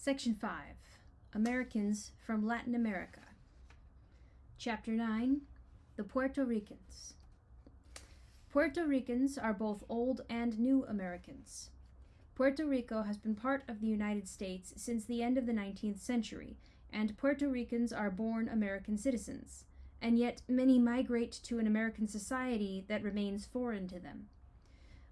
Section 5. Americans from Latin America. Chapter 9. The Puerto Ricans. Puerto Ricans are both old and new Americans. Puerto Rico has been part of the United States since the end of the 19th century, and Puerto Ricans are born American citizens, and yet many migrate to an American society that remains foreign to them.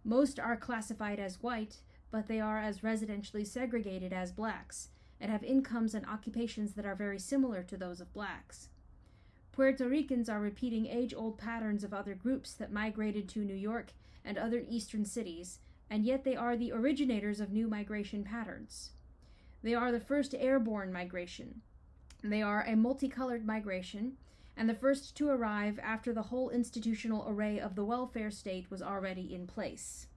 Most are classified as white, but they are as residentially segregated as blacks, and have incomes and occupations that are very similar to those of blacks. Puerto Ricans are repeating age-old patterns of other groups that migrated to New York and other eastern cities, and yet they are the originators of new migration patterns. They are the first airborne migration. They are a multicolored migration, and the first to arrive after the whole institutional array of the welfare state was already in place.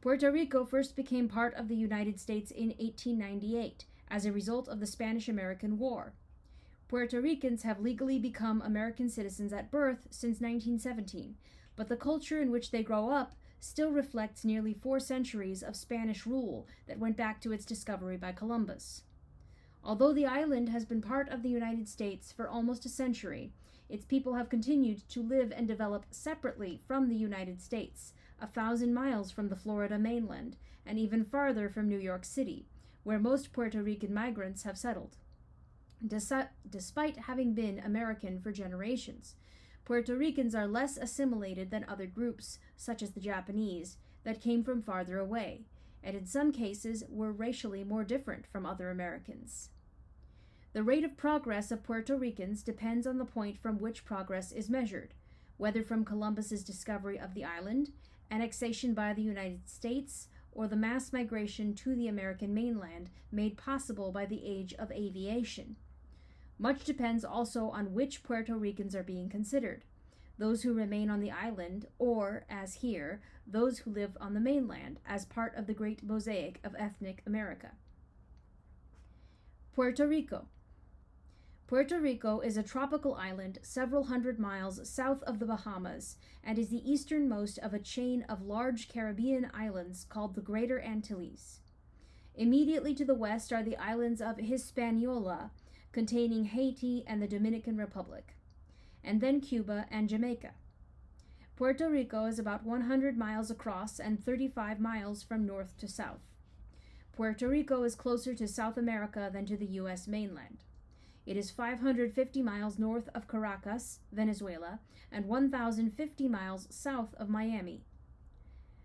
Puerto Rico first became part of the United States in 1898 as a result of the Spanish-American War. Puerto Ricans have legally become American citizens at birth since 1917, but the culture in which they grow up still reflects nearly 4 centuries of Spanish rule that went back to its discovery by Columbus. Although the island has been part of the United States for almost a century, its people have continued to live and develop separately from the United States, 1,000 miles from the Florida mainland, and even farther from New York City, where most Puerto Rican migrants have settled. Despite having been American for generations, Puerto Ricans are less assimilated than other groups, such as the Japanese, that came from farther away, and in some cases were racially more different from other Americans. The rate of progress of Puerto Ricans depends on the point from which progress is measured, whether from Columbus's discovery of the island, annexation by the United States, or the mass migration to the American mainland made possible by the age of aviation. Much depends also on which Puerto Ricans are being considered, those who remain on the island, or, as here, those who live on the mainland as part of the great mosaic of ethnic America. Puerto Rico. Puerto Rico is a tropical island several hundred miles south of the Bahamas and is the easternmost of a chain of large Caribbean islands called the Greater Antilles. Immediately to the west are the islands of Hispaniola, containing Haiti and the Dominican Republic, and then Cuba and Jamaica. Puerto Rico is about 100 miles across and 35 miles from north to south. Puerto Rico is closer to South America than to the U.S. mainland. It is 550 miles north of Caracas, Venezuela, and 1,050 miles south of Miami.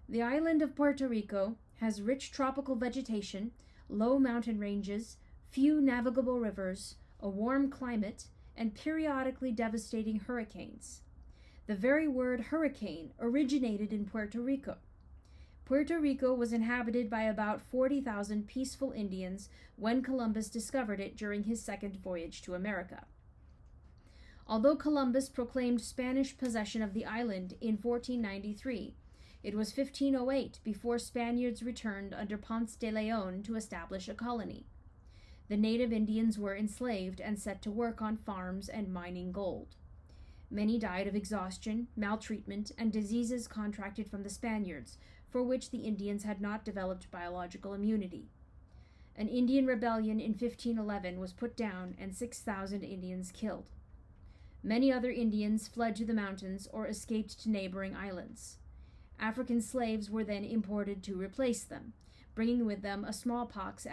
The island of Puerto Rico has rich tropical vegetation, low mountain ranges, few navigable rivers, a warm climate, and periodically devastating hurricanes. The very word hurricane originated in Puerto Rico. Puerto Rico was inhabited by about 40,000 peaceful Indians when Columbus discovered it during his second voyage to America. Although Columbus proclaimed Spanish possession of the island in 1493, it was 1508 before Spaniards returned under Ponce de Leon to establish a colony. The native Indians were enslaved and set to work on farms and mining gold. Many died of exhaustion, maltreatment, and diseases contracted from the Spaniards, for which the Indians had not developed biological immunity. An Indian rebellion in 1511 was put down and 6,000 Indians killed. Many other Indians fled to the mountains or escaped to neighboring islands. African slaves were then imported to replace them, bringing with them a smallpox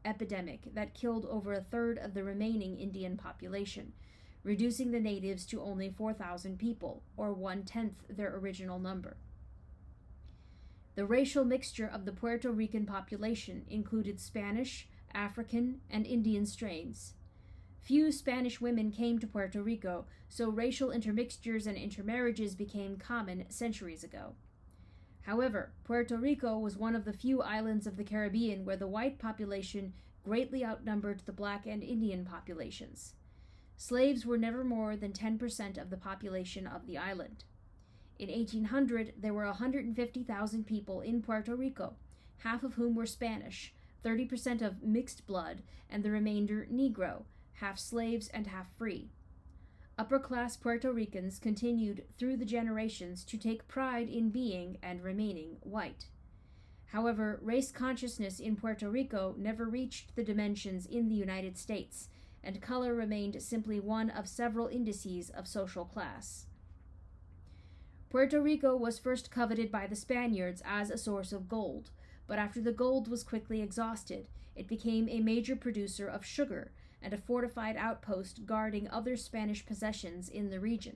epidemic that killed over a third of the remaining Indian population, reducing the natives to only 4,000 people, or 1/10 their original number. The racial mixture of the Puerto Rican population included Spanish, African, and Indian strains. Few Spanish women came to Puerto Rico, so racial intermixtures and intermarriages became common centuries ago. However, Puerto Rico was one of the few islands of the Caribbean where the white population greatly outnumbered the black and Indian populations. Slaves were never more than 10% of the population of the island. In 1800, there were 150,000 people in Puerto Rico, half of whom were Spanish, 30% of mixed blood, and the remainder Negro, half slaves and half free. Upper-class Puerto Ricans continued through the generations to take pride in being and remaining white. However, race consciousness in Puerto Rico never reached the dimensions in the United States, and color remained simply one of several indices of social class. Puerto Rico was first coveted by the Spaniards as a source of gold, but after the gold was quickly exhausted, it became a major producer of sugar and a fortified outpost guarding other Spanish possessions in the region.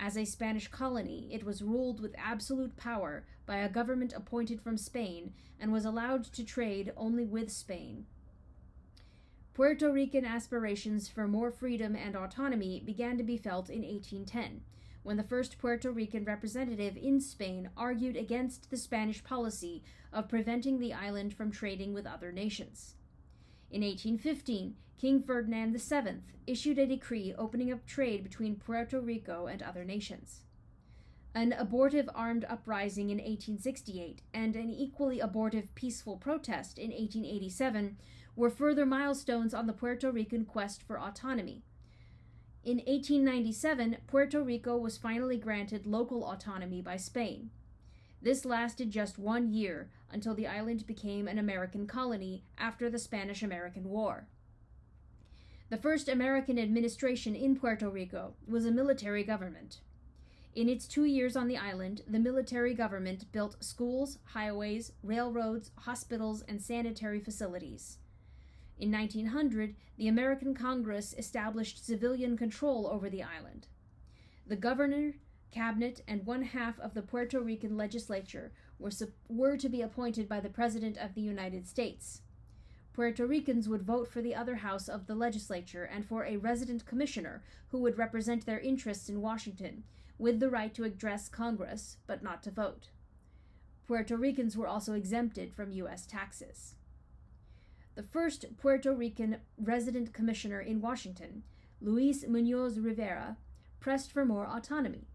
As a Spanish colony, it was ruled with absolute power by a government appointed from Spain and was allowed to trade only with Spain. Puerto Rican aspirations for more freedom and autonomy began to be felt in 1810, when the first Puerto Rican representative in Spain argued against the Spanish policy of preventing the island from trading with other nations. In 1815, King Ferdinand VII issued a decree opening up trade between Puerto Rico and other nations. An abortive armed uprising in 1868 and an equally abortive peaceful protest in 1887 were further milestones on the Puerto Rican quest for autonomy. In 1897, Puerto Rico was finally granted local autonomy by Spain. This lasted just 1 year until the island became an American colony after the Spanish-American War. The first American administration in Puerto Rico was a military government. In its 2 years on the island, the military government built schools, highways, railroads, hospitals, and sanitary facilities. In 1900, the American Congress established civilian control over the island. The governor, cabinet, and one-half of the Puerto Rican legislature were to be appointed by the President of the United States. Puerto Ricans would vote for the other house of the legislature and for a resident commissioner who would represent their interests in Washington, with the right to address Congress, but not to vote. Puerto Ricans were also exempted from U.S. taxes. The first Puerto Rican resident commissioner in Washington, Luis Muñoz Rivera, pressed for more autonomy.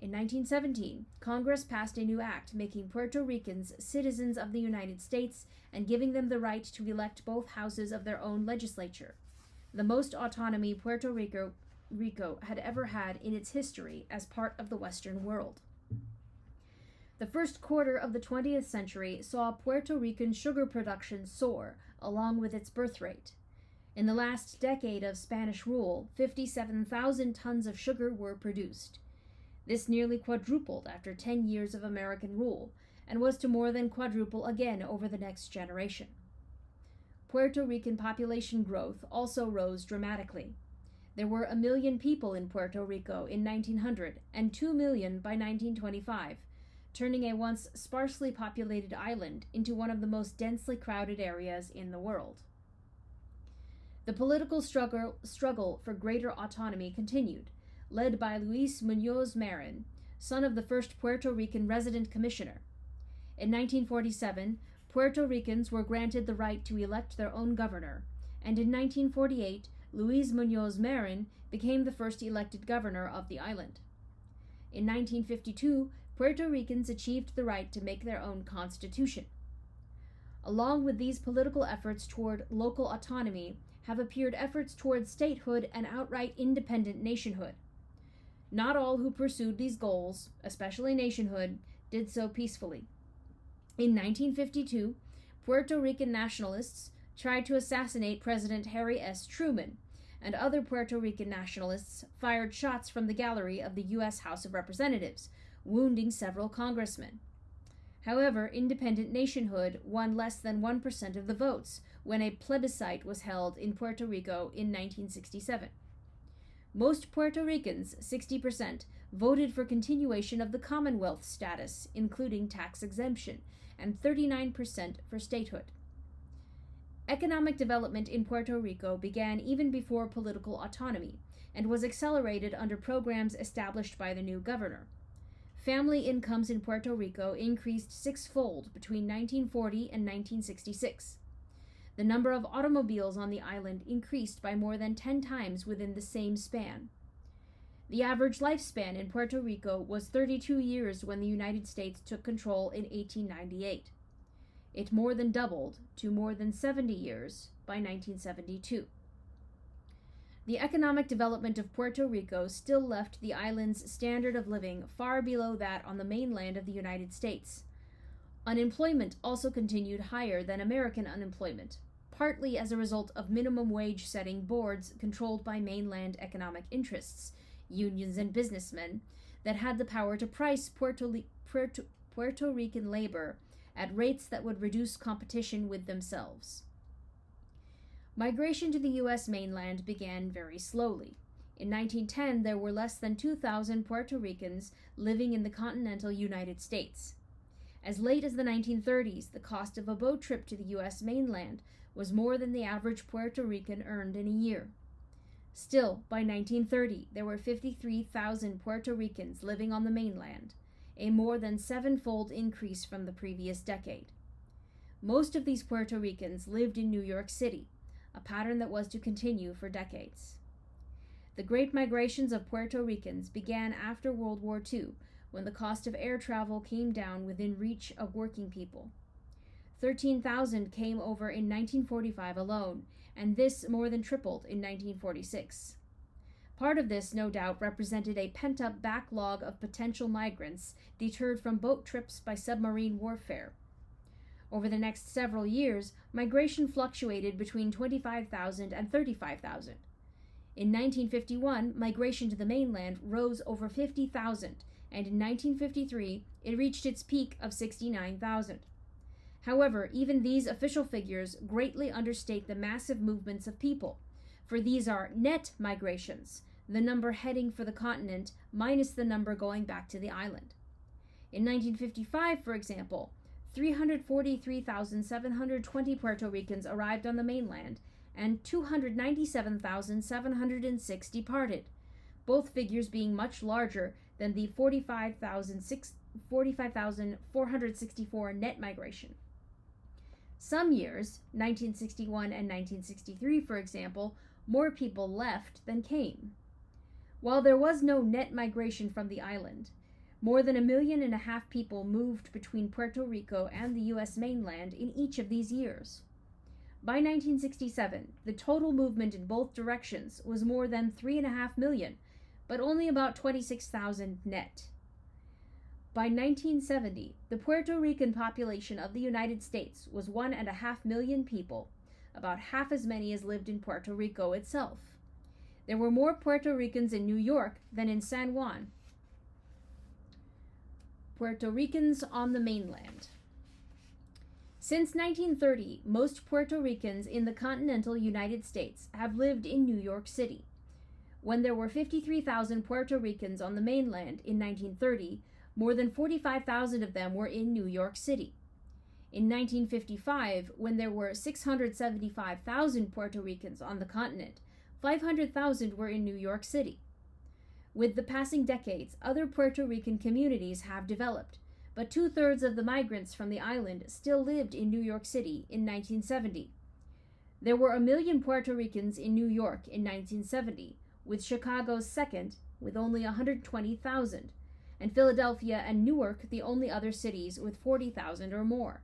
In 1917, Congress passed a new act making Puerto Ricans citizens of the United States and giving them the right to elect both houses of their own legislature, the most autonomy Puerto Rico had ever had in its history as part of the Western world. The first quarter of the 20th century saw Puerto Rican sugar production soar, along with its birth rate. In the last decade of Spanish rule, 57,000 tons of sugar were produced. This nearly quadrupled after 10 years of American rule, and was to more than quadruple again over the next generation. Puerto Rican population growth also rose dramatically. There were 1 million people in Puerto Rico in 1900 and 2 million by 1925, turning a once sparsely populated island into one of the most densely crowded areas in the world. The political struggle for greater autonomy continued, led by Luis Muñoz Marin, son of the first Puerto Rican resident commissioner. In 1947, Puerto Ricans were granted the right to elect their own governor, and in 1948, Luis Muñoz Marin became the first elected governor of the island. In 1952, Puerto Ricans achieved the right to make their own constitution. Along with these political efforts toward local autonomy have appeared efforts toward statehood and outright independent nationhood. Not all who pursued these goals, especially nationhood, did so peacefully. In 1952, Puerto Rican nationalists tried to assassinate President Harry S. Truman, and other Puerto Rican nationalists fired shots from the gallery of the U.S. House of Representatives, wounding several congressmen. However, independent nationhood won less than 1% of the votes when a plebiscite was held in Puerto Rico in 1967. Most Puerto Ricans, 60%, voted for continuation of the Commonwealth status, including tax exemption, and 39% for statehood. Economic development in Puerto Rico began even before political autonomy, and was accelerated under programs established by the new governor. Family incomes in Puerto Rico increased sixfold between 1940 and 1966. The number of automobiles on the island increased by more than 10 times within the same span. The average lifespan in Puerto Rico was 32 years when the United States took control in 1898. It more than doubled to more than 70 years by 1972. The economic development of Puerto Rico still left the island's standard of living far below that on the mainland of the United States. Unemployment also continued higher than American unemployment, partly as a result of minimum wage setting boards controlled by mainland economic interests, unions, and businessmen that had the power to price Puerto Rican labor at rates that would reduce competition with themselves. Migration to the U.S. mainland began very slowly. In 1910, there were less than 2,000 Puerto Ricans living in the continental United States. As late as the 1930s, the cost of a boat trip to the U.S. mainland was more than the average Puerto Rican earned in a year. Still, by 1930, there were 53,000 Puerto Ricans living on the mainland, a more than seven-fold increase from the previous decade. Most of these Puerto Ricans lived in New York City, a pattern that was to continue for decades. The great migrations of Puerto Ricans began after World War II, when the cost of air travel came down within reach of working people. 13,000 came over in 1945 alone, and this more than tripled in 1946. Part of this, no doubt, represented a pent-up backlog of potential migrants deterred from boat trips by submarine warfare. Over the next several years, migration fluctuated between 25,000 and 35,000. In 1951, migration to the mainland rose over 50,000, and in 1953, it reached its peak of 69,000. However, even these official figures greatly understate the massive movements of people, for these are net migrations, the number heading for the continent minus the number going back to the island. In 1955, for example, 343,720 Puerto Ricans arrived on the mainland, and 297,706 departed, both figures being much larger than the 45,464 net migration. Some years, 1961 and 1963 for example, more people left than came. While there was no net migration from the island, more than 1.5 million people moved between Puerto Rico and the U.S. mainland in each of these years. By 1967, the total movement in both directions was more than 3.5 million, but only about 26,000 net. By 1970, the Puerto Rican population of the United States was 1.5 million people, about half as many as lived in Puerto Rico itself. There were more Puerto Ricans in New York than in San Juan. Puerto Ricans on the mainland. Since 1930, most Puerto Ricans in the continental United States have lived in New York City. When there were 53,000 Puerto Ricans on the mainland in 1930, more than 45,000 of them were in New York City. In 1955, when there were 675,000 Puerto Ricans on the continent, 500,000 were in New York City. With the passing decades, other Puerto Rican communities have developed, but 2/3 of the migrants from the island still lived in New York City in 1970. There were 1 million Puerto Ricans in New York in 1970, with Chicago's second, with only 120,000, and Philadelphia and Newark the only other cities with 40,000 or more.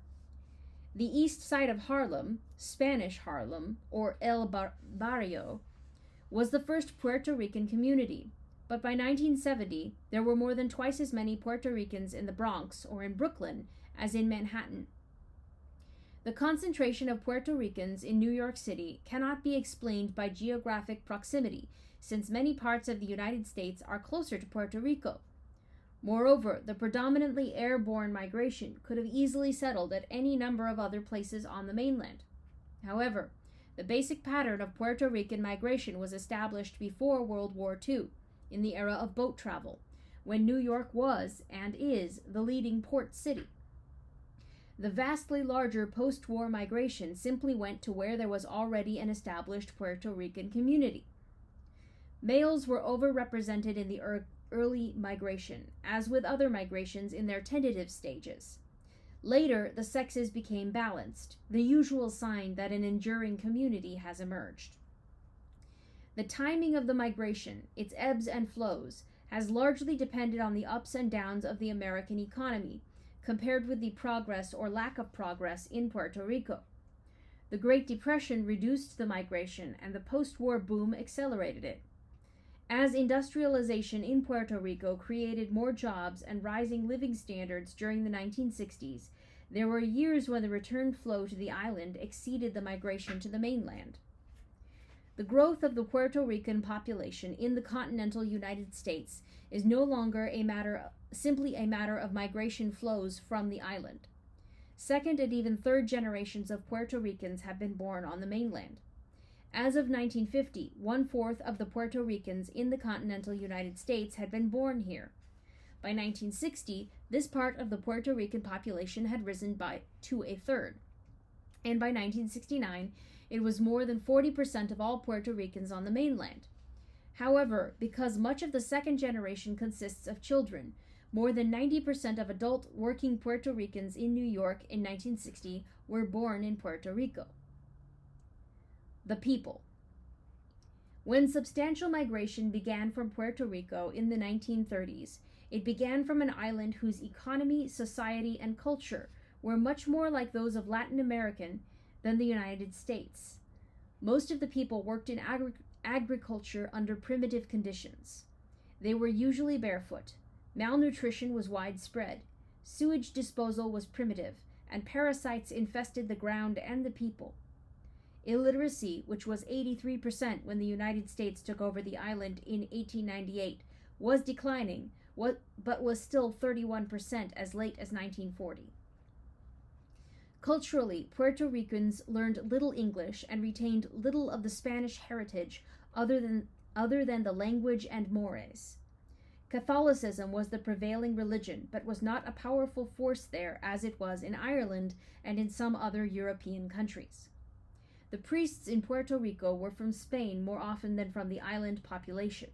The east side of Harlem, Spanish Harlem, or El Barrio, was the first Puerto Rican community, but by 1970, there were more than twice as many Puerto Ricans in the Bronx or in Brooklyn as in Manhattan. The concentration of Puerto Ricans in New York City cannot be explained by geographic proximity, since many parts of the United States are closer to Puerto Rico. Moreover, the predominantly airborne migration could have easily settled at any number of other places on the mainland. However, the basic pattern of Puerto Rican migration was established before World War II, in the era of boat travel, when New York was, and is, the leading port city. The vastly larger post-war migration simply went to where there was already an established Puerto Rican community. Males were overrepresented in the early migration, as with other migrations in their tentative stages. Later, the sexes became balanced, the usual sign that an enduring community has emerged. The timing of the migration, its ebbs and flows, has largely depended on the ups and downs of the American economy, compared with the progress or lack of progress in Puerto Rico. The Great Depression reduced the migration, and the post-war boom accelerated it. As industrialization in Puerto Rico created more jobs and rising living standards during the 1960s, There were years when the return flow to the island exceeded the migration to the mainland. The growth of the Puerto Rican population in the continental United States is no longer simply a matter of migration flows from the island. Second and even third generations of Puerto Ricans have been born on the mainland. As of 1950, 1/4 of the Puerto Ricans in the continental United States had been born here. By 1960, this part of the Puerto Rican population had risen to a third. And by 1969, it was more than 40% of all Puerto Ricans on the mainland. However, because much of the second generation consists of children, more than 90% of adult working Puerto Ricans in New York in 1960 were born in Puerto Rico. The people. When substantial migration began from Puerto Rico in the 1930s, it began from an island whose economy, society, and culture were much more like those of Latin America than the United States. Most of the people worked in agriculture under primitive conditions. They were usually barefoot. Malnutrition was widespread. Sewage disposal was primitive, and parasites infested the ground and the people. Illiteracy, which was 83% when the United States took over the island in 1898, was declining, but was still 31% as late as 1940. Culturally, Puerto Ricans learned little English and retained little of the Spanish heritage other than the language and mores. Catholicism was the prevailing religion, but was not a powerful force there as it was in Ireland and in some other European countries. The priests in Puerto Rico were from Spain more often than from the island population.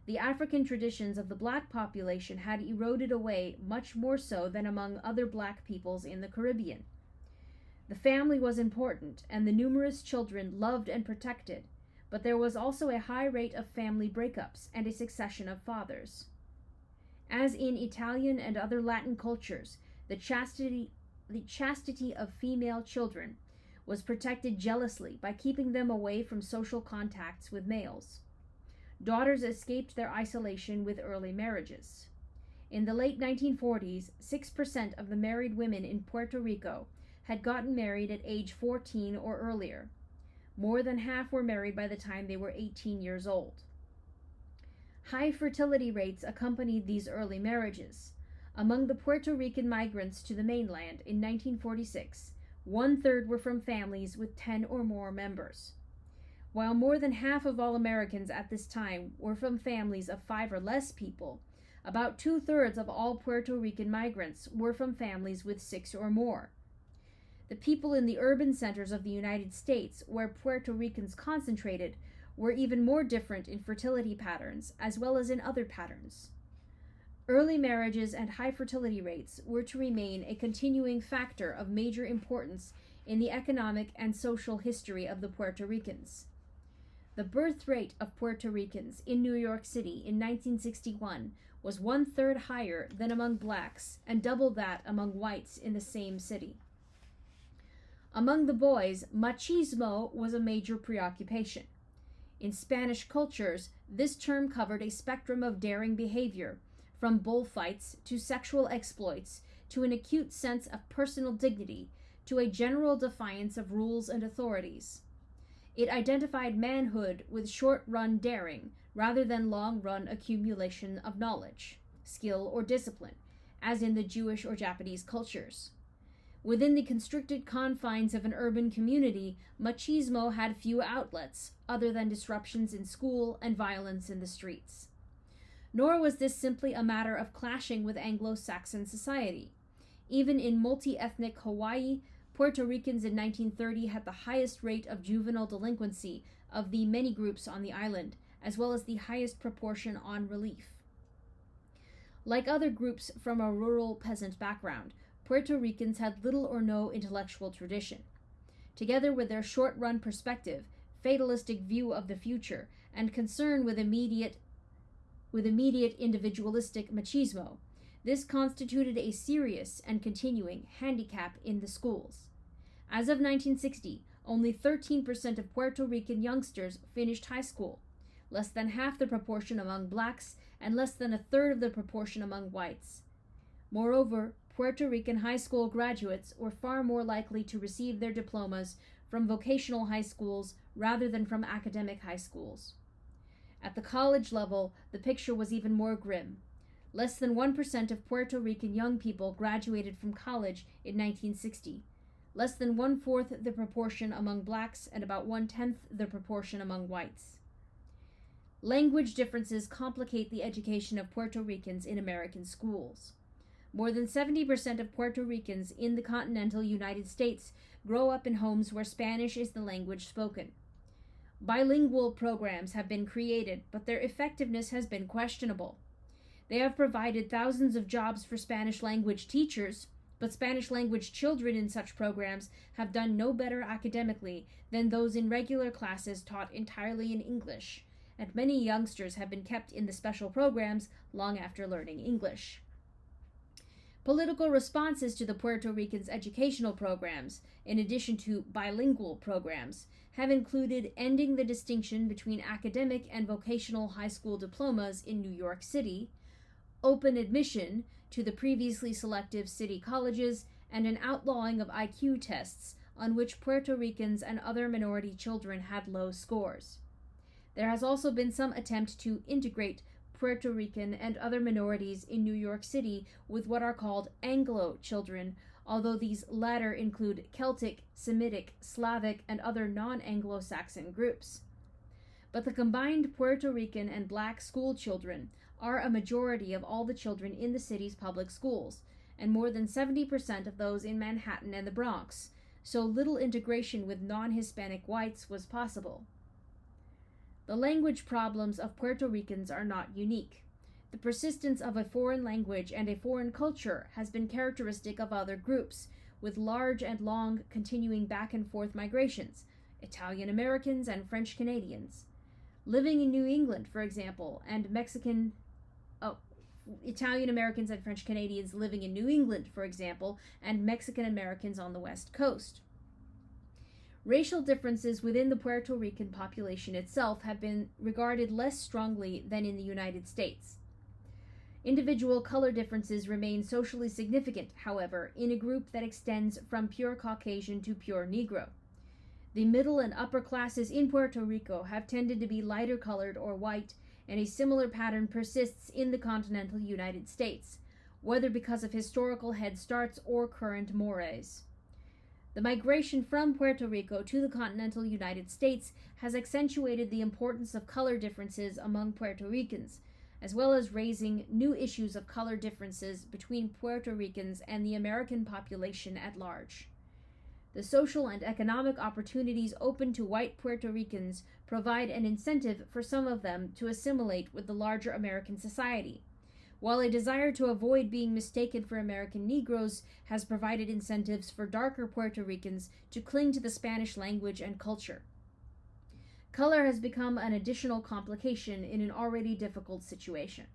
The African traditions of the black population had eroded away much more so than among other black peoples in the Caribbean. The family was important, and the numerous children loved and protected, but there was also a high rate of family breakups and a succession of fathers. As in Italian and other Latin cultures, the chastity of female children was protected jealously by keeping them away from social contacts with males. Daughters escaped their isolation with early marriages. In the late 1940s, 6% of the married women in Puerto Rico had gotten married at age 14 or earlier. More than half were married by the time they were 18 years old. High fertility rates accompanied these early marriages. Among the Puerto Rican migrants to the mainland in 1946, 1/3 were from families with 10 or more members. While more than half of all Americans at this time were from families of 5 or less people, about 2/3 of all Puerto Rican migrants were from families with 6 or more. The people in the urban centers of the United States, where Puerto Ricans concentrated, were even more different in fertility patterns, as well as in other patterns. Early marriages and high fertility rates were to remain a continuing factor of major importance in the economic and social history of the Puerto Ricans. The birth rate of Puerto Ricans in New York City in 1961 was 1/3 higher than among blacks and double that among whites in the same city. Among the boys, machismo was a major preoccupation. In Spanish cultures, this term covered a spectrum of daring behavior, from bullfights to sexual exploits to an acute sense of personal dignity to a general defiance of rules and authorities. It identified manhood with short-run daring rather than long-run accumulation of knowledge, skill, or discipline, as in the Jewish or Japanese cultures. Within the constricted confines of an urban community, machismo had few outlets other than disruptions in school and violence in the streets. Nor was this simply a matter of clashing with Anglo-Saxon society. Even in multi-ethnic Hawaii, Puerto Ricans in 1930 had the highest rate of juvenile delinquency of the many groups on the island, as well as the highest proportion on relief. Like other groups from a rural peasant background, Puerto Ricans had little or no intellectual tradition. Together with their short-run perspective, fatalistic view of the future, and concern with immediate individualistic machismo, this constituted a serious and continuing handicap in the schools. As of 1960, only 13% of Puerto Rican youngsters finished high school, less than half the proportion among blacks, and less than 1/3 of the proportion among whites. Moreover, Puerto Rican high school graduates were far more likely to receive their diplomas from vocational high schools rather than from academic high schools. At the college level, the picture was even more grim. Less than 1% of Puerto Rican young people graduated from college in 1960, less than 1/4 the proportion among blacks and about 1/10 the proportion among whites. Language differences complicate the education of Puerto Ricans in American schools. More than 70% of Puerto Ricans in the continental United States grow up in homes where Spanish is the language spoken. Bilingual programs have been created, but their effectiveness has been questionable. They have provided thousands of jobs for Spanish language teachers, but Spanish language children in such programs have done no better academically than those in regular classes taught entirely in English, and many youngsters have been kept in the special programs long after learning English. Political responses to the Puerto Ricans' educational programs, in addition to bilingual programs, have included ending the distinction between academic and vocational high school diplomas in New York City, open admission to the previously selective city colleges, and an outlawing of IQ tests on which Puerto Ricans and other minority children had low scores. There has also been some attempt to integrate Puerto Rican and other minorities in New York City with what are called Anglo children, although these latter include Celtic, Semitic, Slavic, and other non-Anglo-Saxon groups. But the combined Puerto Rican and black school children are a majority of all the children in the city's public schools, and more than 70% of those in Manhattan and the Bronx, so little integration with non-Hispanic whites was possible. The language problems of Puerto Ricans are not unique. The persistence of a foreign language and a foreign culture has been characteristic of other groups, with large and long continuing back and forth migrations, Italian Americans and French Canadians. Living in New England, for example, and Italian Americans and French Canadians living in New England, for example, and Mexican Americans on the West Coast. Racial differences within the Puerto Rican population itself have been regarded less strongly than in the United States. Individual color differences remain socially significant, however, in a group that extends from pure Caucasian to pure Negro. The middle and upper classes in Puerto Rico have tended to be lighter colored or white, and a similar pattern persists in the continental United States, whether because of historical head starts or current mores. The migration from Puerto Rico to the continental United States has accentuated the importance of color differences among Puerto Ricans, as well as raising new issues of color differences between Puerto Ricans and the American population at large. The social and economic opportunities open to white Puerto Ricans provide an incentive for some of them to assimilate with the larger American society, while a desire to avoid being mistaken for American Negroes has provided incentives for darker Puerto Ricans to cling to the Spanish language and culture. Color has become an additional complication in an already difficult situation.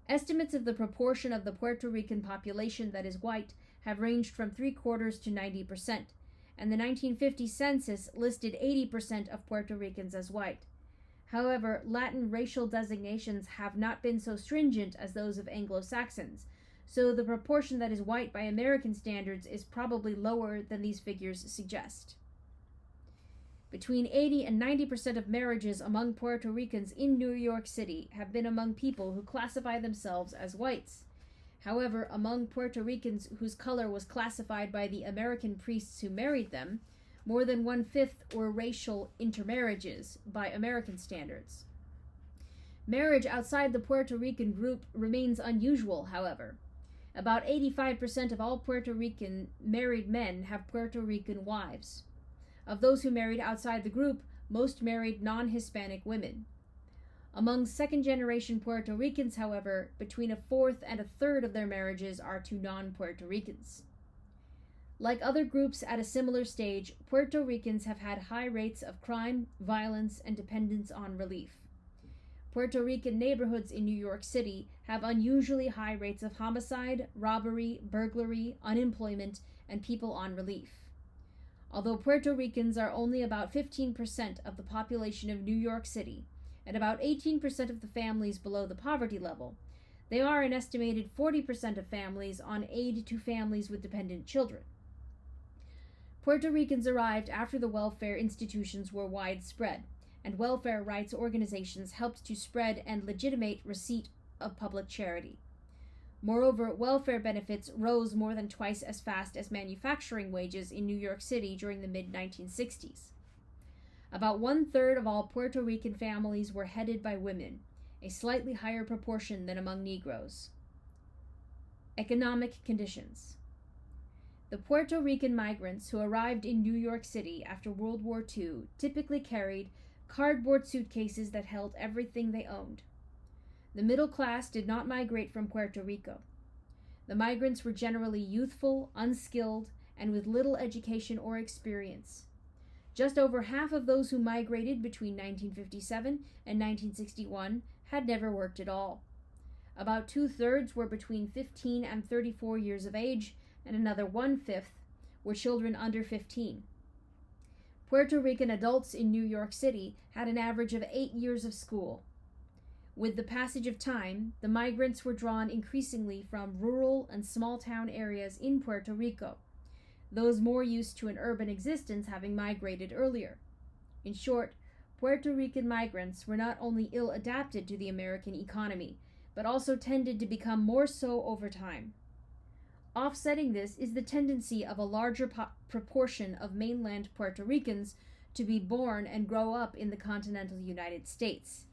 Estimates of the proportion of the Puerto Rican population that is white have ranged from 3/4 to 90%, and the 1950 census listed 80% of Puerto Ricans as white. However, Latin racial designations have not been so stringent as those of Anglo-Saxons, so the proportion that is white by American standards is probably lower than these figures suggest. Between 80 and 90% of marriages among Puerto Ricans in New York City have been among people who classify themselves as whites. However, among Puerto Ricans whose color was classified by the American priests who married them, more than 1/5 were racial intermarriages by American standards. Marriage outside the Puerto Rican group remains unusual, however. About 85% of all Puerto Rican married men have Puerto Rican wives. Of those who married outside the group, most married non-Hispanic women. Among second-generation Puerto Ricans, however, between 1/4 and 1/3 of their marriages are to non-Puerto Ricans. Like other groups at a similar stage, Puerto Ricans have had high rates of crime, violence, and dependence on relief. Puerto Rican neighborhoods in New York City have unusually high rates of homicide, robbery, burglary, unemployment, and people on relief. Although Puerto Ricans are only about 15% of the population of New York City, and about 18% of the families below the poverty level, They are an estimated 40% of families on aid to families with dependent children. Puerto Ricans arrived after the welfare institutions were widespread, and welfare rights organizations helped to spread and legitimate receipt of public charity. Moreover, welfare benefits rose more than twice as fast as manufacturing wages in New York City during the mid-1960s. About 1/3 of all Puerto Rican families were headed by women, a slightly higher proportion than among Negroes. Economic conditions. The Puerto Rican migrants who arrived in New York City after World War II typically carried cardboard suitcases that held everything they owned. The middle class did not migrate from Puerto Rico. The migrants were generally youthful, unskilled, and with little education or experience. Just over half of those who migrated between 1957 and 1961 had never worked at all. About 2/3 were between 15 and 34 years of age, and another 1/5 were children under 15. Puerto Rican adults in New York City had an average of 8 years of school. With the passage of time, the migrants were drawn increasingly from rural and small-town areas in Puerto Rico, those more used to an urban existence having migrated earlier. In short, Puerto Rican migrants were not only ill-adapted to the American economy, but also tended to become more so over time. Offsetting this is the tendency of a larger proportion of mainland Puerto Ricans to be born and grow up in the continental United States.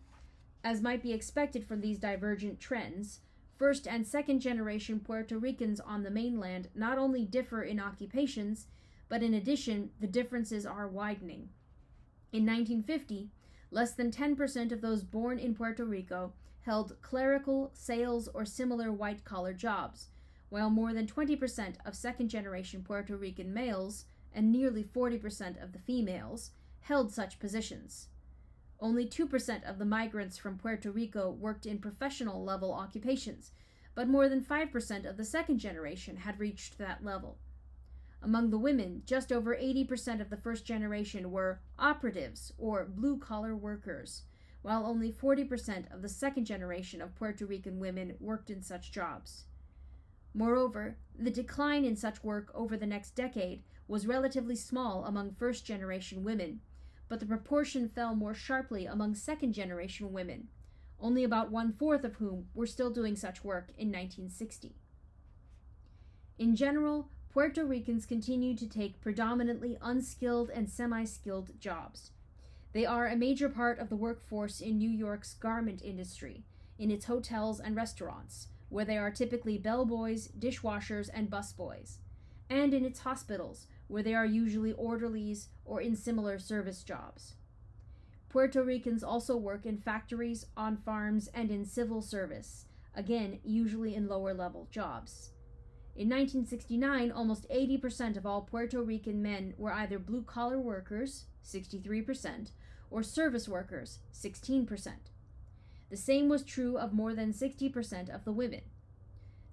As might be expected from these divergent trends, first and second generation Puerto Ricans on the mainland not only differ in occupations, but in addition, the differences are widening. In 1950, less than 10% of those born in Puerto Rico held clerical, sales, or similar white-collar jobs, while more than 20% of second-generation Puerto Rican males and nearly 40% of the females held such positions. Only 2% of the migrants from Puerto Rico worked in professional-level occupations, but more than 5% of the second generation had reached that level. Among the women, just over 80% of the first generation were operatives or blue-collar workers, while only 40% of the second generation of Puerto Rican women worked in such jobs. Moreover, the decline in such work over the next decade was relatively small among first-generation women, but the proportion fell more sharply among second-generation women, only about 1/4 of whom were still doing such work in 1960. In general, Puerto Ricans continue to take predominantly unskilled and semi-skilled jobs. They are a major part of the workforce in New York's garment industry, in its hotels and restaurants, where they are typically bellboys, dishwashers, and busboys, and in its hospitals, where they are usually orderlies or in similar service jobs. Puerto Ricans also work in factories, on farms, and in civil service, again, usually in lower-level jobs. In 1969, almost 80% of all Puerto Rican men were either blue-collar workers, 63%, or service workers, 16%. The same was true of more than 60% of the women.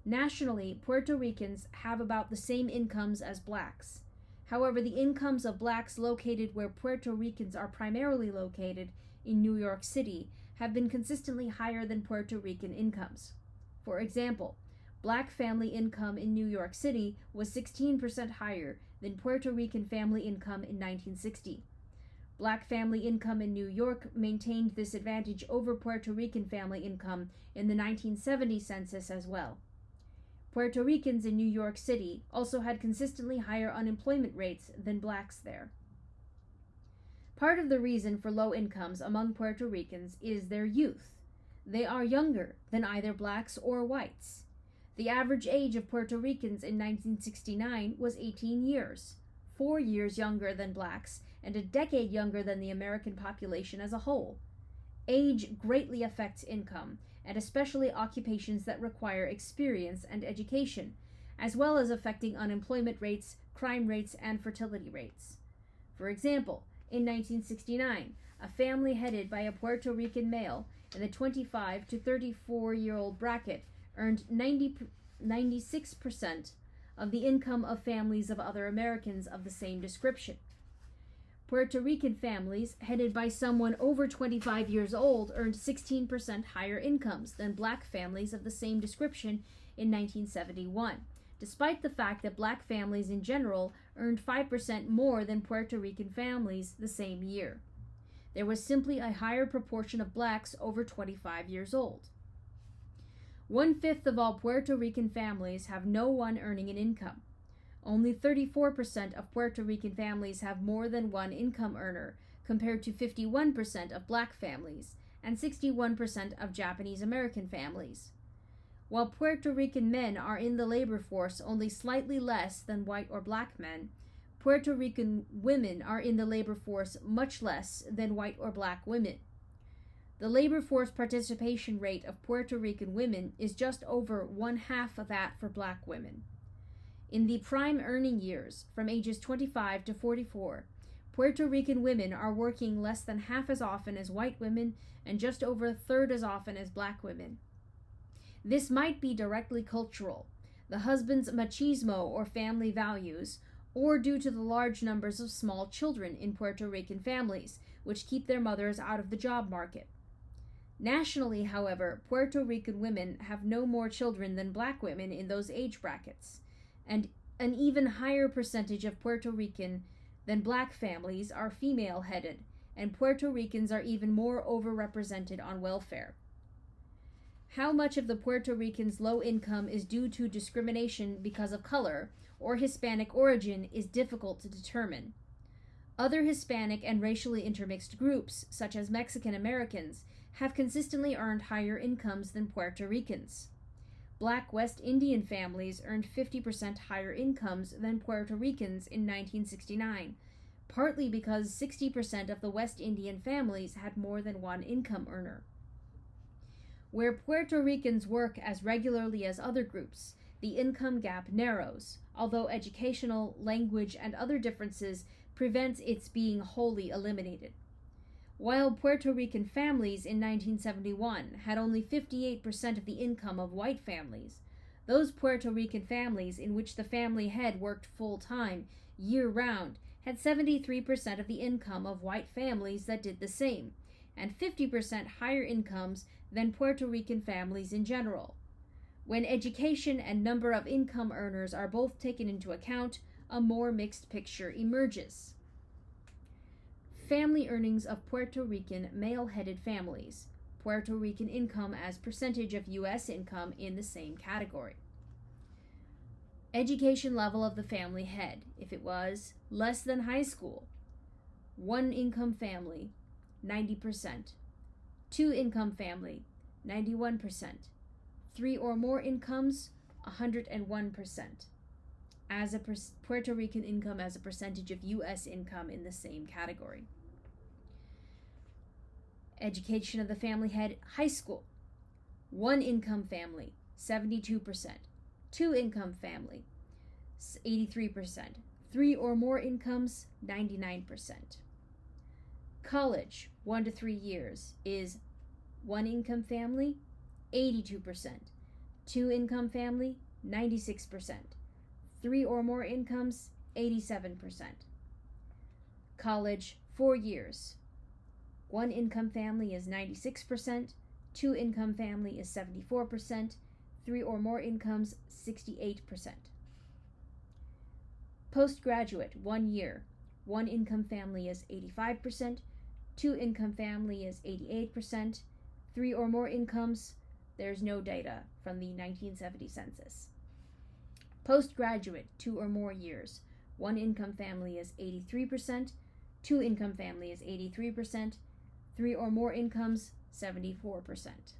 Nationally, Puerto Ricans have about the same incomes as blacks. However, the incomes of blacks located where Puerto Ricans are primarily located, in New York City, have been consistently higher than Puerto Rican incomes. For example, black family income in New York City was 16% higher than Puerto Rican family income in 1960. Black family income in New York maintained this advantage over Puerto Rican family income in the 1970 census as well. Puerto Ricans in New York City also had consistently higher unemployment rates than blacks there. Part of the reason for low incomes among Puerto Ricans is their youth. They are younger than either blacks or whites. The average age of Puerto Ricans in 1969 was 18 years, 4 years younger than blacks, and a decade younger than the American population as a whole. Age greatly affects income, and especially occupations that require experience and education, as well as affecting unemployment rates, crime rates, and fertility rates. For example, in 1969, a family headed by a Puerto Rican male in the 25 to 34-year-old bracket earned 96% of the income of families of other Americans of the same description. Puerto Rican families, headed by someone over 25 years old, earned 16% higher incomes than black families of the same description in 1971, despite the fact that black families in general earned 5% more than Puerto Rican families the same year. There was simply a higher proportion of blacks over 25 years old. 1/5 of all Puerto Rican families have no one earning an income. Only 34% of Puerto Rican families have more than one income earner, compared to 51% of black families and 61% of Japanese American families. While Puerto Rican men are in the labor force only slightly less than white or black men, Puerto Rican women are in the labor force much less than white or black women. The labor force participation rate of Puerto Rican women is just over 1/2 of that for black women. In the prime earning years, from ages 25 to 44, Puerto Rican women are working less than half as often as white women and just over 1/3 as often as black women. This might be directly cultural, the husband's machismo or family values, or due to the large numbers of small children in Puerto Rican families, which keep their mothers out of the job market. Nationally, however, Puerto Rican women have no more children than black women in those age brackets, and an even higher percentage of Puerto Rican than black families are female-headed, and Puerto Ricans are even more overrepresented on welfare. How much of the Puerto Ricans' low income is due to discrimination because of color or Hispanic origin is difficult to determine. Other Hispanic and racially intermixed groups, such as Mexican Americans, have consistently earned higher incomes than Puerto Ricans. Black West Indian families earned 50% higher incomes than Puerto Ricans in 1969, partly because 60% of the West Indian families had more than one income earner. Where Puerto Ricans work as regularly as other groups, the income gap narrows, although educational, language, and other differences prevents its being wholly eliminated. While Puerto Rican families in 1971 had only 58% of the income of white families, those Puerto Rican families in which the family head worked full-time, year-round, had 73% of the income of white families that did the same, and 50% higher incomes than Puerto Rican families in general. When education and number of income earners are both taken into account, a more mixed picture emerges. Family earnings of Puerto Rican male-headed families. Puerto Rican income as percentage of U.S. income in the same category. Education level of the family head. If it was less than high school, one income family, 90%. Two income family, 91%. Three or more incomes, 101%. As a Puerto Rican income as a percentage of U.S. income in the same category. Education of the family head, high school. One income family, 72%. Two income family, 83%. Three or more incomes, 99%. College, 1 to 3 years, is one income family, 82%. Two income family, 96%. Three or more incomes, 87%. College, 4 years. One income family is 96%, two income family is 74%, three or more incomes, 68%. Postgraduate, 1 year. One income family is 85%, two income family is 88%, three or more incomes, there's no data from the 1970 census. Postgraduate, 2 or more years. One income family is 83%, two income family is 83%, three or more incomes, 74%.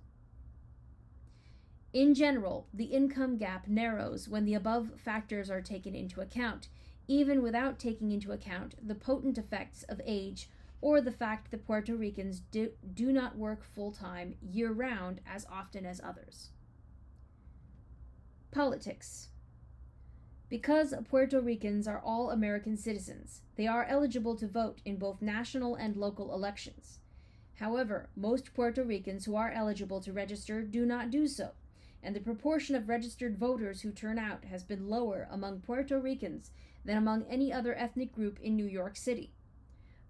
In general, the income gap narrows when the above factors are taken into account, even without taking into account the potent effects of age or the fact that Puerto Ricans do not work full-time year-round as often as others. Politics. Because Puerto Ricans are all American citizens, they are eligible to vote in both national and local elections. However, most Puerto Ricans who are eligible to register do not do so, and the proportion of registered voters who turn out has been lower among Puerto Ricans than among any other ethnic group in New York City.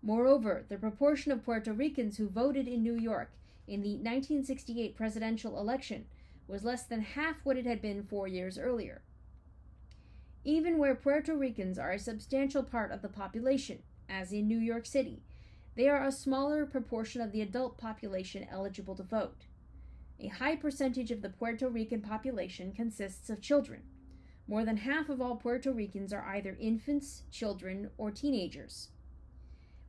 Moreover, the proportion of Puerto Ricans who voted in New York in the 1968 presidential election was less than half what it had been 4 years earlier. Even where Puerto Ricans are a substantial part of the population, as in New York City, they are a smaller proportion of the adult population eligible to vote. A high percentage of the Puerto Rican population consists of children. More than half of all Puerto Ricans are either infants, children, or teenagers.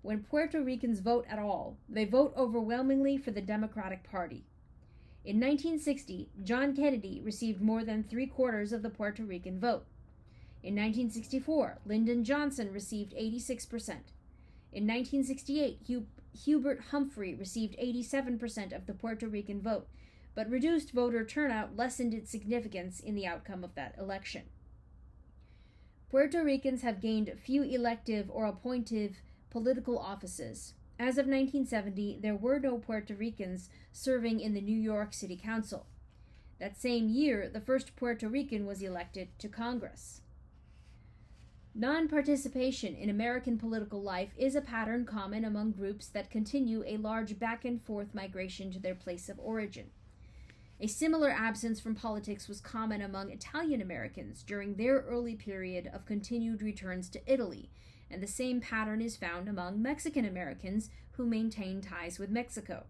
When Puerto Ricans vote at all, they vote overwhelmingly for the Democratic Party. In 1960, John Kennedy received more than 3/4 of the Puerto Rican vote. In 1964, Lyndon Johnson received 86%. In 1968, Hubert Humphrey received 87% of the Puerto Rican vote, but reduced voter turnout lessened its significance in the outcome of that election. Puerto Ricans have gained few elective or appointive political offices. As of 1970, there were no Puerto Ricans serving in the New York City Council. That same year, the first Puerto Rican was elected to Congress. Non-participation in American political life is a pattern common among groups that continue a large back-and-forth migration to their place of origin. A similar absence from politics was common among Italian Americans during their early period of continued returns to Italy, and the same pattern is found among Mexican Americans who maintain ties with Mexico.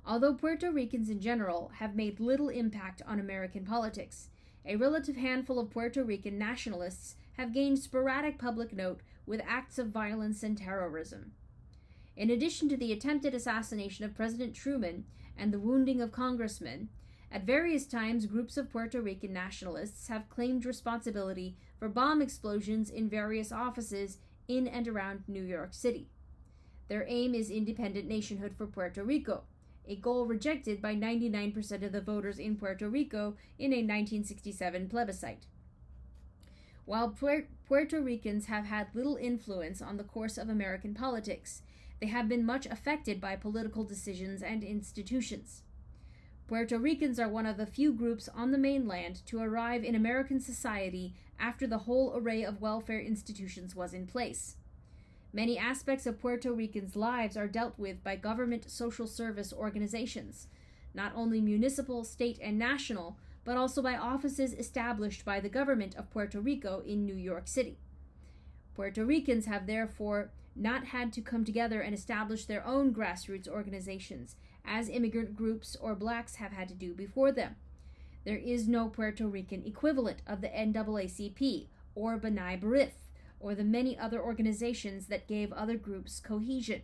Although Puerto Ricans in general have made little impact on American politics, a relative handful of Puerto Rican nationalists have gained sporadic public note with acts of violence and terrorism. In addition to the attempted assassination of President Truman and the wounding of congressmen, at various times groups of Puerto Rican nationalists have claimed responsibility for bomb explosions in various offices in and around New York City. Their aim is independent nationhood for Puerto Rico, a goal rejected by 99% of the voters in Puerto Rico in a 1967 plebiscite. While Puerto Ricans have had little influence on the course of American politics, they have been much affected by political decisions and institutions. Puerto Ricans are one of the few groups on the mainland to arrive in American society after the whole array of welfare institutions was in place. Many aspects of Puerto Ricans' lives are dealt with by government social service organizations, not only municipal, state, and national, but also by offices established by the government of Puerto Rico in New York City. Puerto Ricans have therefore not had to come together and establish their own grassroots organizations, as immigrant groups or blacks have had to do before them. There is no Puerto Rican equivalent of the NAACP or B'nai B'rith, or the many other organizations that gave other groups cohesion.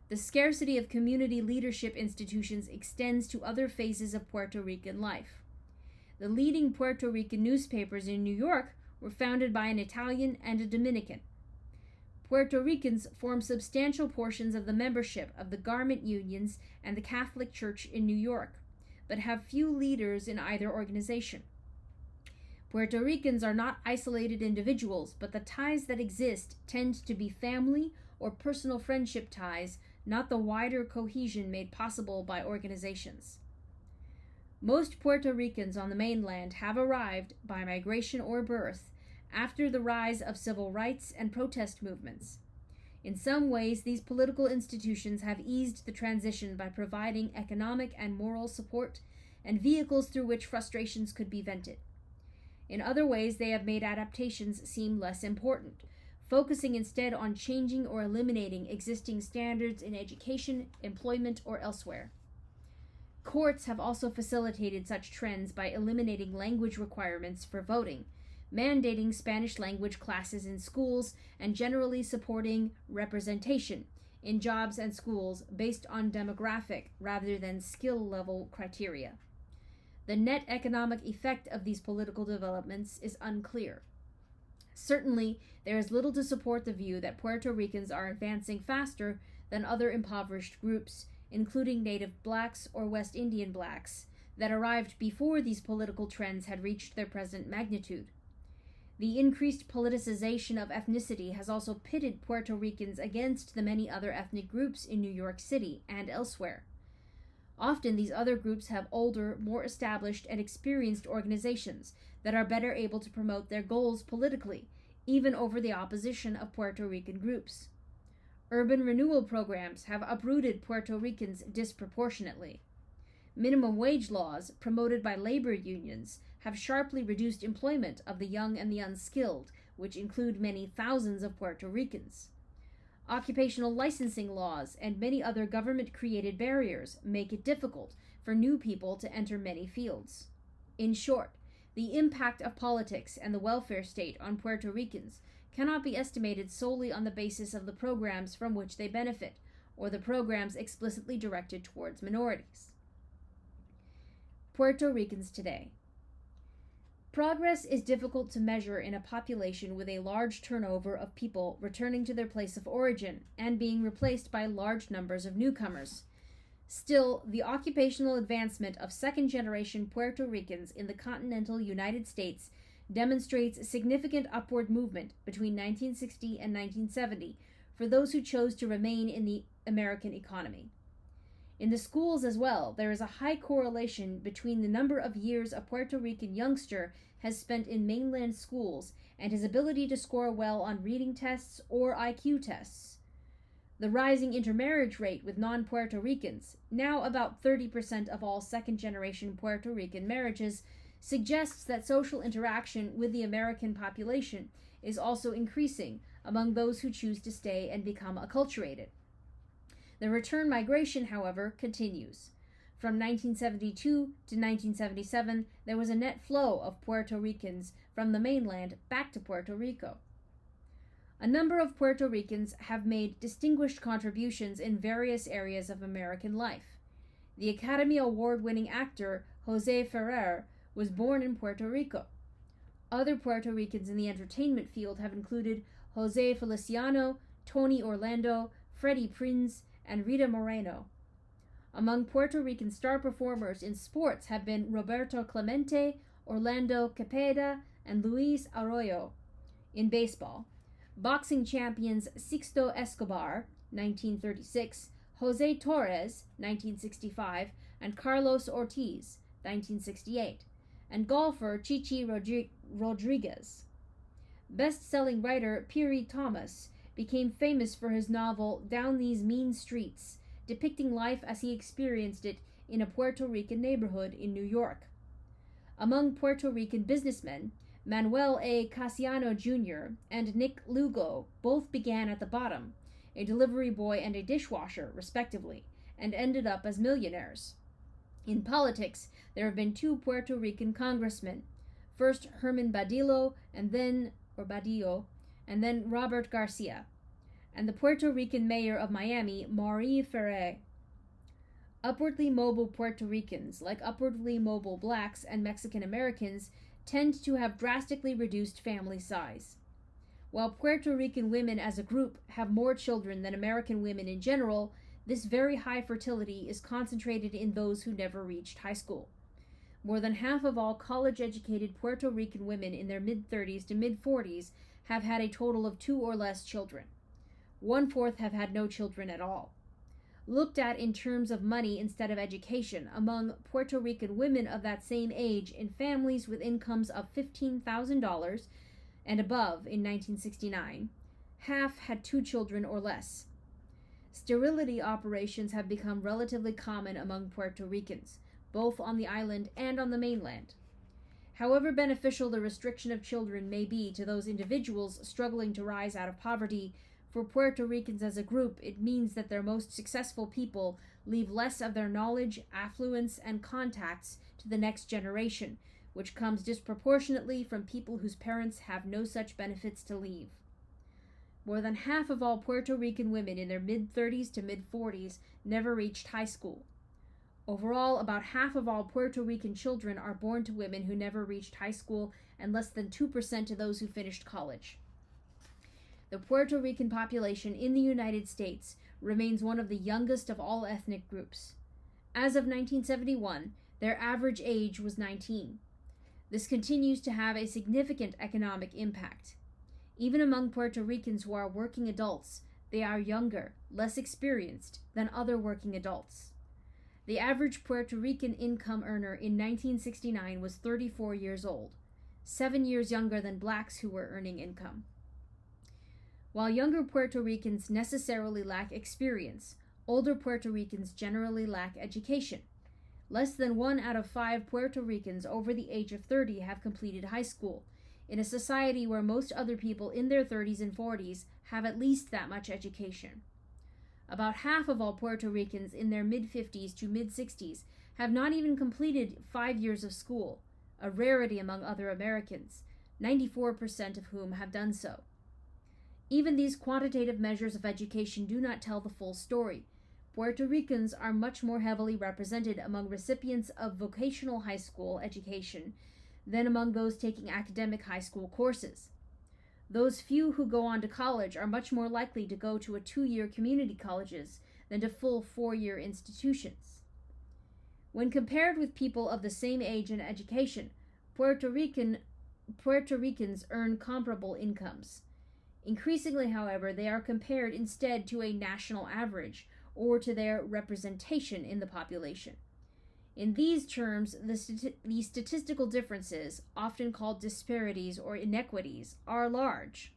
The scarcity of community leadership institutions extends to other phases of Puerto Rican life. The leading Puerto Rican newspapers in New York were founded by an Italian and a Dominican. Puerto Ricans form substantial portions of the membership of the garment unions and the Catholic Church in New York, but have few leaders in either organization. Puerto Ricans are not isolated individuals, but the ties that exist tend to be family or personal friendship ties, not the wider cohesion made possible by organizations. Most Puerto Ricans on the mainland have arrived, by migration or birth, after the rise of civil rights and protest movements. In some ways, these political institutions have eased the transition by providing economic and moral support and vehicles through which frustrations could be vented. In other ways, they have made adaptations seem less important, focusing instead on changing or eliminating existing standards in education, employment, or elsewhere. Courts have also facilitated such trends by eliminating language requirements for voting, mandating Spanish language classes in schools, and generally supporting representation in jobs and schools based on demographic rather than skill level criteria. The net economic effect of these political developments is unclear. Certainly, there is little to support the view that Puerto Ricans are advancing faster than other impoverished groups, including native blacks or West Indian blacks, that arrived before these political trends had reached their present magnitude. The increased politicization of ethnicity has also pitted Puerto Ricans against the many other ethnic groups in New York City and elsewhere. Often these other groups have older, more established and experienced organizations that are better able to promote their goals politically, even over the opposition of Puerto Rican groups. Urban renewal programs have uprooted Puerto Ricans disproportionately. Minimum wage laws, promoted by labor unions, have sharply reduced employment of the young and the unskilled, which include many thousands of Puerto Ricans. Occupational licensing laws and many other government-created barriers make it difficult for new people to enter many fields. In short, the impact of politics and the welfare state on Puerto Ricans cannot be estimated solely on the basis of the programs from which they benefit, or the programs explicitly directed towards minorities. Puerto Ricans today. Progress is difficult to measure in a population with a large turnover of people returning to their place of origin and being replaced by large numbers of newcomers. Still, the occupational advancement of second-generation Puerto Ricans in the continental United States demonstrates significant upward movement between 1960 and 1970 for those who chose to remain in the American economy. In the schools as well, there is a high correlation between the number of years a Puerto Rican youngster has spent in mainland schools and his ability to score well on reading tests or IQ tests. The rising intermarriage rate with non-Puerto Ricans, now about 30% of all second-generation Puerto Rican marriages, suggests that social interaction with the American population is also increasing among those who choose to stay and become acculturated. The return migration, however, continues. From 1972 to 1977, there was a net flow of Puerto Ricans from the mainland back to Puerto Rico. A number of Puerto Ricans have made distinguished contributions in various areas of American life. The Academy Award-winning actor Jose Ferrer was born in Puerto Rico. Other Puerto Ricans in the entertainment field have included Jose Feliciano, Tony Orlando, Freddie Prinz, and Rita Moreno. Among Puerto Rican star performers in sports have been Roberto Clemente, Orlando Cepeda, and Luis Arroyo. In baseball, boxing champions Sixto Escobar, 1936, Jose Torres, 1965, and Carlos Ortiz, 1968, and golfer Chichi Rodriguez. Best-selling writer Piri Thomas became famous for his novel Down These Mean Streets, depicting life as he experienced it in a Puerto Rican neighborhood in New York. Among Puerto Rican businessmen, Manuel A. Casiano Jr. and Nick Lugo both began at the bottom, a delivery boy and a dishwasher, respectively, and ended up as millionaires. In politics, there have been two Puerto Rican congressmen, first Herman Badillo and then Robert Garcia, and the Puerto Rican mayor of Miami, Maurice Ferrer. Upwardly mobile Puerto Ricans, like upwardly mobile blacks and Mexican Americans, tend to have drastically reduced family size. While Puerto Rican women as a group have more children than American women in general, this very high fertility is concentrated in those who never reached high school. More than half of all college-educated Puerto Rican women in their mid-30s to mid-40s have had a total of 2 or less children. 1/4 have had no children at all. Looked at in terms of money instead of education, among Puerto Rican women of that same age in families with incomes of $15,000 and above in 1969, half had 2 children or less. Sterility operations have become relatively common among Puerto Ricans, both on the island and on the mainland. However beneficial the restriction of children may be to those individuals struggling to rise out of poverty, for Puerto Ricans as a group, it means that their most successful people leave less of their knowledge, affluence, and contacts to the next generation, which comes disproportionately from people whose parents have no such benefits to leave. More than half of all Puerto Rican women in their mid-30s to mid-40s never reached high school. Overall, about half of all Puerto Rican children are born to women who never reached high school, and less than 2% to those who finished college. The Puerto Rican population in the United States remains one of the youngest of all ethnic groups. As of 1971, their average age was 19. This continues to have a significant economic impact. Even among Puerto Ricans who are working adults, they are younger, less experienced than other working adults. The average Puerto Rican income earner in 1969 was 34 years old, 7 years younger than blacks who were earning income. While younger Puerto Ricans necessarily lack experience, older Puerto Ricans generally lack education. Less than 1 out of 5 Puerto Ricans over the age of 30 have completed high school, in a society where most other people in their 30s and 40s have at least that much education. About half of all Puerto Ricans in their mid-50s to mid-60s have not even completed 5 years of school, a rarity among other Americans, 94% of whom have done so. Even these quantitative measures of education do not tell the full story. Puerto Ricans are much more heavily represented among recipients of vocational high school education than among those taking academic high school courses. Those few who go on to college are much more likely to go to a 2-year community colleges than to full 4-year institutions. When compared with people of the same age and education, Puerto Ricans earn comparable incomes. Increasingly, however, they are compared instead to a national average or to their representation in the population. In these terms, the statistical differences, often called disparities or inequities, are large.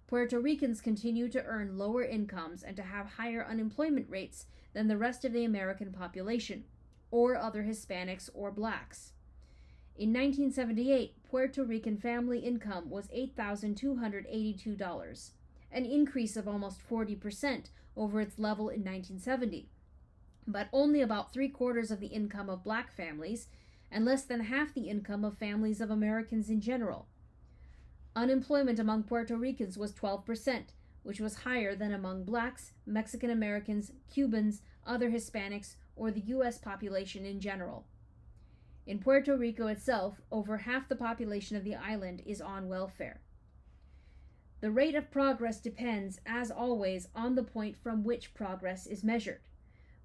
Puerto Ricans continue to earn lower incomes and to have higher unemployment rates than the rest of the American population, or other Hispanics or blacks. In 1978, Puerto Rican family income was $8,282, an increase of almost 40% over its level in 1970, but only about 3/4 of the income of black families and less than half the income of families of Americans in general. Unemployment among Puerto Ricans was 12%, which was higher than among blacks, Mexican Americans, Cubans, other Hispanics, or the U.S. population in general. In Puerto Rico itself, over half the population of the island is on welfare. The rate of progress depends, as always, on the point from which progress is measured.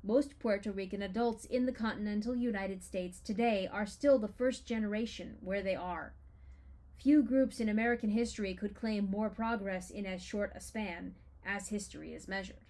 Most Puerto Rican adults in the continental United States today are still the first generation where they are. Few groups in American history could claim more progress in as short a span as history is measured.